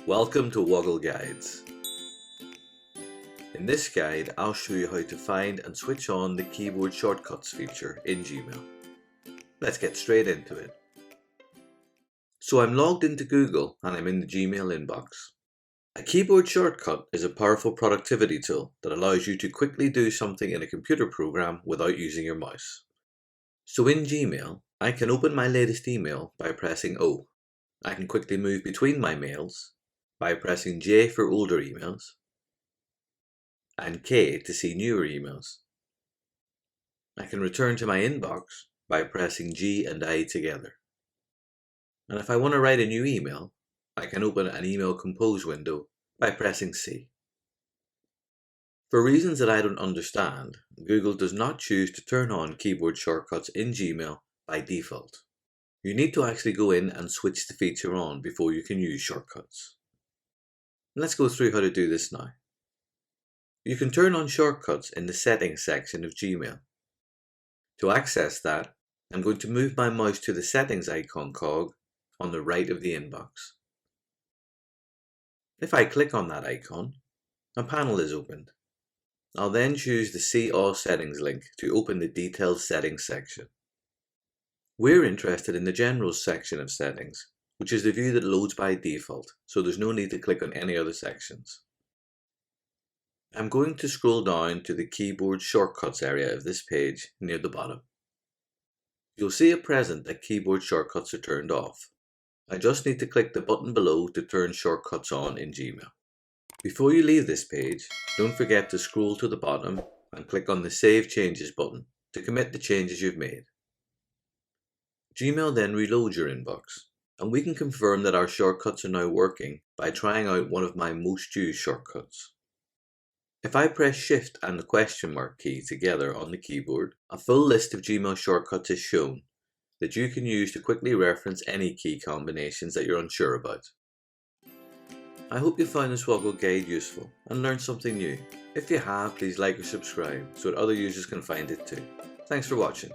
Welcome to Woggle Guides. In this guide, I'll show you how to find and switch on the keyboard shortcuts feature in Gmail. Let's get straight into it. So I'm logged into Google and I'm in the Gmail inbox. A keyboard shortcut is a powerful productivity tool that allows you to quickly do something in a computer program without using your mouse. So in Gmail, I can open my latest email by pressing O. I can quickly move between my mails by pressing J for older emails and K to see newer emails. I can return to my inbox by pressing G and I together. And if I want to write a new email, I can open an email compose window by pressing C. For reasons that I don't understand, Google does not choose to turn on keyboard shortcuts in Gmail by default. You need to actually go in and switch the feature on before you can use shortcuts. Let's go through how to do this now. You can turn on shortcuts in the settings section of Gmail. To access that, I'm going to move my mouse to the settings icon cog on the right of the inbox. If I click on that icon, a panel is opened. I'll then choose the See All Settings link to open the Detailed Settings section. We're interested in the General section of settings, which is the view that loads by default, so there's no need to click on any other sections. I'm going to scroll down to the keyboard shortcuts area of this page near the bottom. You'll see at present that keyboard shortcuts are turned off. I just need to click the button below to turn shortcuts on in Gmail. Before you leave this page, don't forget to scroll to the bottom and click on the Save Changes button to commit the changes you've made. Gmail then reloads your inbox, and we can confirm that our shortcuts are now working by trying out one of my most used shortcuts. If I press Shift and the question mark key together on the keyboard, a full list of Gmail shortcuts is shown that you can use to quickly reference any key combinations that you're unsure about. I hope you found this Woggle guide useful and learned something new. If you have, please like or subscribe so that other users can find it too. Thanks for watching.